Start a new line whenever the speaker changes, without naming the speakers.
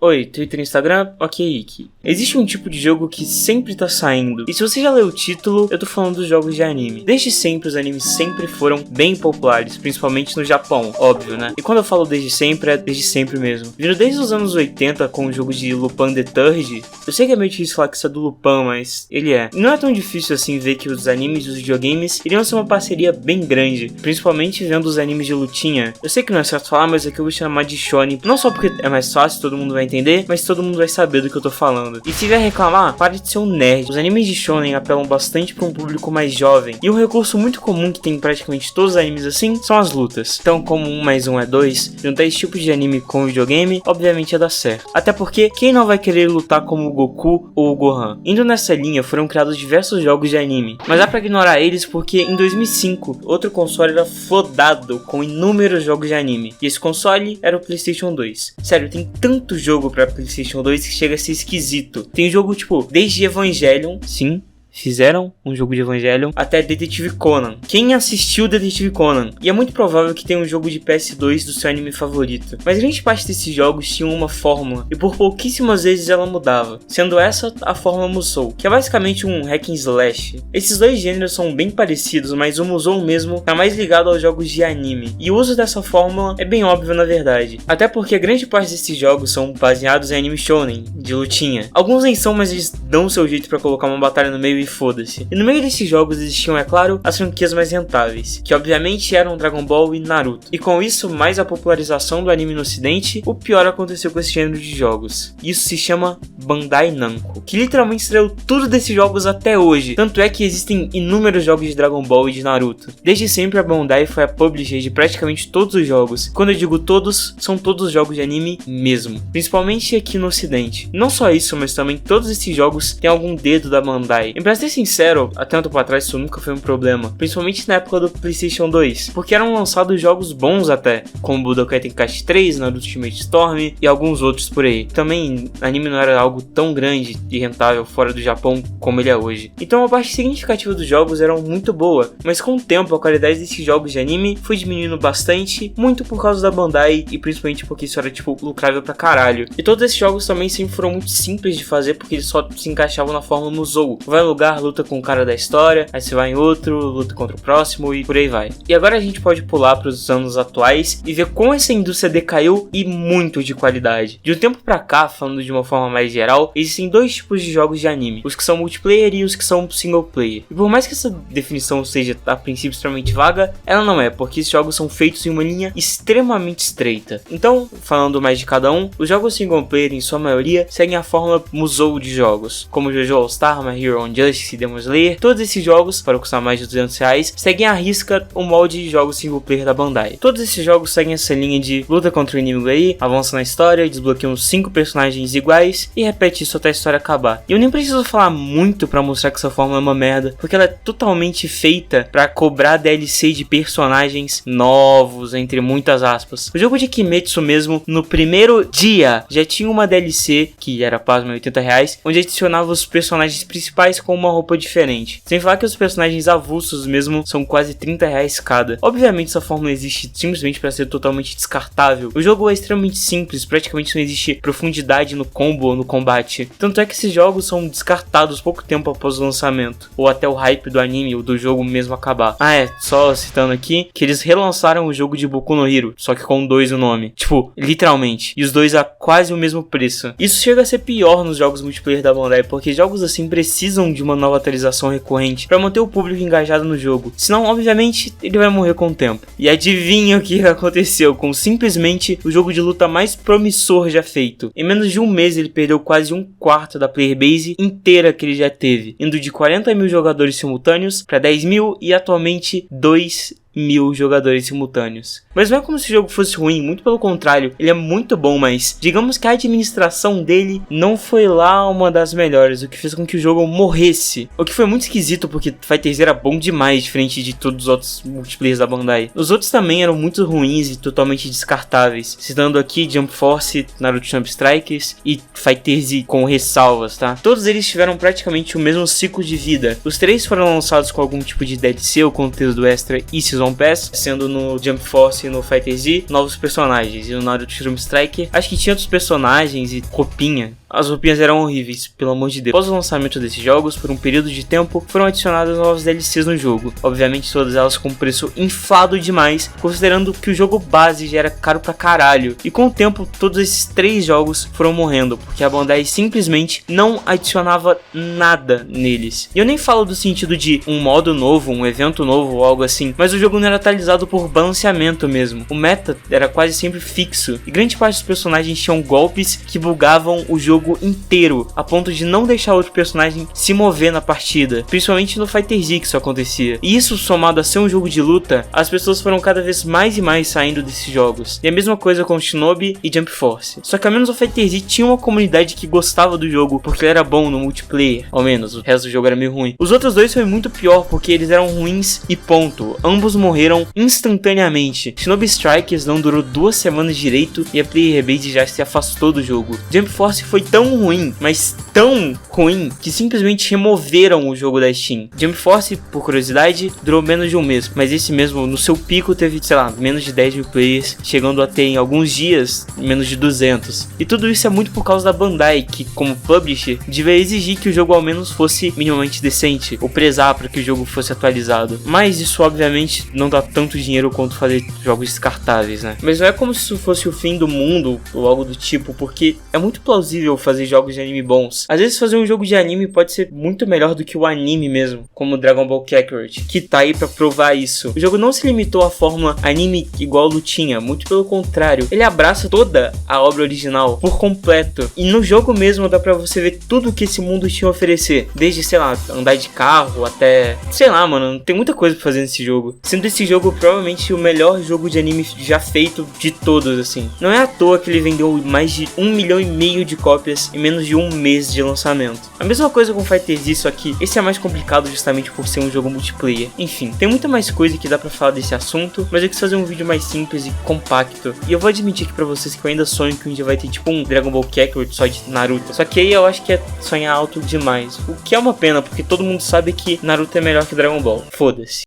Oi, Twitter e Instagram, ok, Iki. Existe um tipo de jogo que sempre tá saindo, e se você já leu o título, eu tô falando dos jogos de anime. Desde sempre os animes sempre foram bem populares, principalmente no Japão, óbvio, né? E quando eu falo desde sempre, é desde sempre mesmo. Vindo desde os anos 80 com o jogo de Lupin the Third, eu sei que é meio difícil falar que isso é do Lupin, mas ele é. E não é tão difícil assim ver que os animes e os videogames iriam ser uma parceria bem grande, principalmente vendo os animes de lutinha. Eu sei que não é certo falar, mas aqui eu vou chamar de shonen, não só porque é mais fácil, todo mundo vai entender, mas todo mundo vai saber do que eu tô falando. E se vier reclamar, pare de ser um nerd. Os animes de shonen apelam bastante para um público mais jovem, e um recurso muito comum que tem em praticamente todos os animes assim são as lutas. Então, como 1 mais 1 é 2, juntar esse tipo de anime com videogame, obviamente ia dar certo. Até porque, quem não vai querer lutar como o Goku ou o Gohan? Indo nessa linha, foram criados diversos jogos de anime, mas dá pra ignorar eles porque em 2005, outro console era flodado com inúmeros jogos de anime, e esse console era o PlayStation 2. Sério, tem tanto jogo pra PlayStation 2 que chega a ser esquisito. Tem jogo tipo, desde Evangelion, sim, fizeram um jogo de Evangelion, até Detetive Conan. Quem assistiu Detetive Conan? E é muito provável que tenha um jogo de PS2 do seu anime favorito. Mas grande parte desses jogos tinham uma fórmula, e por pouquíssimas vezes ela mudava, sendo essa a fórmula Musou, que é basicamente um hack and slash. Esses dois gêneros são bem parecidos, mas o Musou mesmo tá mais ligado aos jogos de anime, e o uso dessa fórmula é bem óbvio na verdade. Até porque grande parte desses jogos são baseados em anime shonen, de lutinha. Alguns nem são, mas eles dão o seu jeito pra colocar uma batalha no meio e foda-se. E no meio desses jogos existiam, é claro, as franquias mais rentáveis, que obviamente eram Dragon Ball e Naruto. E com isso, mais a popularização do anime no ocidente, o pior aconteceu com esse gênero de jogos. Isso se chama Bandai Namco, que literalmente estreou tudo desses jogos até hoje. Tanto é que existem inúmeros jogos de Dragon Ball e de Naruto. Desde sempre a Bandai foi a publisher de praticamente todos os jogos. Quando eu digo todos, são todos os jogos de anime mesmo, principalmente aqui no ocidente. Não só isso, mas também todos esses jogos têm algum dedo da Bandai. E pra ser sincero, até um tempo atrás isso nunca foi um problema, principalmente na época do PlayStation 2, porque eram lançados jogos bons até, como Budokai Tenkaichi 3, Naruto Ultimate Storm e alguns outros por aí. Também, anime não era algo tão grande e rentável fora do Japão como ele é hoje. Então a parte significativa dos jogos era muito boa, mas com o tempo a qualidade desses jogos de anime foi diminuindo bastante, muito por causa da Bandai e principalmente porque isso era tipo lucrável pra caralho. E todos esses jogos também sempre foram muito simples de fazer porque eles só se encaixavam na fórmula Musou. Vai em lugar, luta com o cara da história, aí você vai em outro, luta contra o próximo e por aí vai. E agora a gente pode pular para os anos atuais e ver como essa indústria decaiu e muito de qualidade. De um tempo pra cá, falando de uma forma mais geral, existem dois tipos de jogos de anime, os que são multiplayer e os que são single player. E por mais que essa definição seja a princípio extremamente vaga, ela não é, porque esses jogos são feitos em uma linha extremamente estreita. Então, falando mais de cada um, os jogos single player em sua maioria seguem a fórmula Musou de jogos, como JoJo All Star, My Hero on Justice e Demon Slayer. Todos esses jogos, para custar mais de R$200, seguem à risca o molde de jogos single player da Bandai. Todos esses jogos seguem essa linha de luta contra o inimigo aí, avança na história, desbloqueia uns 5 personagens iguais e repete isso até a história acabar. E eu nem preciso falar muito para mostrar que essa fórmula é uma merda, porque ela é totalmente feita para cobrar DLC de personagens novos, entre muitas aspas. O jogo de Kimetsu mesmo, no primeiro dia, já tinha uma DLC, que era pasma R$80, onde adicionava os personagens principais com uma roupa diferente. Sem falar que os personagens avulsos mesmo são quase R$30 cada. Obviamente essa fórmula existe simplesmente para ser totalmente descartável. O jogo é extremamente simples, praticamente não existe profundidade no combo ou no combate. Tanto é que esses jogos são descartados pouco tempo após o lançamento, ou até o hype do anime ou do jogo mesmo acabar. Só citando aqui, que eles relançaram o jogo de Boku no Hero, só que com 2 o nome. Tipo, literalmente. E os dois a quase o mesmo preço. Isso chega a ser pior nos jogos multiplayer da Bandai, porque jogos assim precisam de uma nova atualização recorrente para manter o público engajado no jogo. Senão, obviamente, ele vai morrer com o tempo. E adivinha o que aconteceu com simplesmente o jogo de luta mais promissor já feito. Em menos de um mês ele perdeu quase 1/4 da player base inteira que ele já teve, indo de 40 mil jogadores simultâneos para 10 mil e atualmente 2.000 jogadores simultâneos. Mas não é como se o jogo fosse ruim, muito pelo contrário, ele é muito bom, mas digamos que a administração dele não foi lá uma das melhores, o que fez com que o jogo morresse. O que foi muito esquisito, porque Fighter era bom demais, diferente de todos os outros multiplayers da Bandai. Os outros também eram muito ruins e totalmente descartáveis, citando aqui Jump Force, Naruto Jump Strikers e Fighter Z com ressalvas, tá? Todos eles tiveram praticamente o mesmo ciclo de vida. Os 3 foram lançados com algum tipo de DLC ou conteúdo extra e Season Season Pass, sendo no Jump Force e no Fighter Z, novos personagens. E no Naruto Shroom Strike, acho que tinha outros personagens e roupinha. As roupinhas eram horríveis, pelo amor de Deus. Após o lançamento desses jogos, por um período de tempo, foram adicionadas novas DLCs no jogo. Obviamente todas elas com preço inflado demais, considerando que o jogo base já era caro pra caralho. E com o tempo, todos esses 3 jogos foram morrendo, porque a Bandai simplesmente não adicionava nada neles. E eu nem falo do sentido de um modo novo, um evento novo ou algo assim, mas o jogo não era atualizado por balanceamento mesmo. O meta era quase sempre fixo, e grande parte dos personagens tinham golpes que bugavam o jogo inteiro, a ponto de não deixar outro personagem se mover na partida, principalmente no Fighter Z que isso acontecia. E isso, somado a ser um jogo de luta, as pessoas foram cada vez mais e mais saindo desses jogos. E a mesma coisa com Shinobi e Jump Force. Só que ao menos o Fighter Z tinha uma comunidade que gostava do jogo, porque ele era bom no multiplayer, ao menos, o resto do jogo era meio ruim. Os outros dois foi muito pior, porque eles eram ruins e ponto. Ambos morreram instantaneamente. Shinobi Strikers não durou 2 semanas direito e a player base já se afastou do jogo. Jump Force foi tão ruim, mas tão ruim, que simplesmente removeram o jogo da Steam. Jump Force, por curiosidade, durou menos de um mês, mas esse mesmo, no seu pico, teve, sei lá, menos de 10 mil players, chegando a ter em alguns dias, menos de 200. E tudo isso é muito por causa da Bandai, que como publisher, devia exigir que o jogo ao menos fosse minimamente decente, ou prezar para que o jogo fosse atualizado. Mas isso obviamente não dá tanto dinheiro quanto fazer jogos descartáveis, né? Mas não é como se isso fosse o fim do mundo, ou algo do tipo, porque é muito plausível fazer jogos de anime bons. Às vezes fazer um jogo de anime pode ser muito melhor do que o anime mesmo, como Dragon Ball Kakarot, que tá aí pra provar isso. O jogo não se limitou à fórmula anime igual lutinha, muito pelo contrário, ele abraça toda a obra original por completo. E no jogo mesmo dá pra você ver tudo que esse mundo tinha a oferecer, desde, sei lá, andar de carro até, sei lá, mano, tem muita coisa pra fazer nesse jogo. Sendo esse jogo provavelmente o melhor jogo de anime já feito de todos, assim. Não é à toa que ele vendeu mais de 1,5 milhão de cópias em menos de um mês de lançamento. A mesma coisa com Fighter Z, só que esse é mais complicado justamente por ser um jogo multiplayer. Enfim, tem muita mais coisa que dá pra falar desse assunto, mas eu quis fazer um vídeo mais simples e compacto. E eu vou admitir aqui pra vocês que eu ainda sonho que um dia vai ter tipo um Dragon Ball Kakarot só de Naruto. Só que aí eu acho que é sonhar alto demais. O que é uma pena, porque todo mundo sabe que Naruto é melhor que Dragon Ball. Foda-se.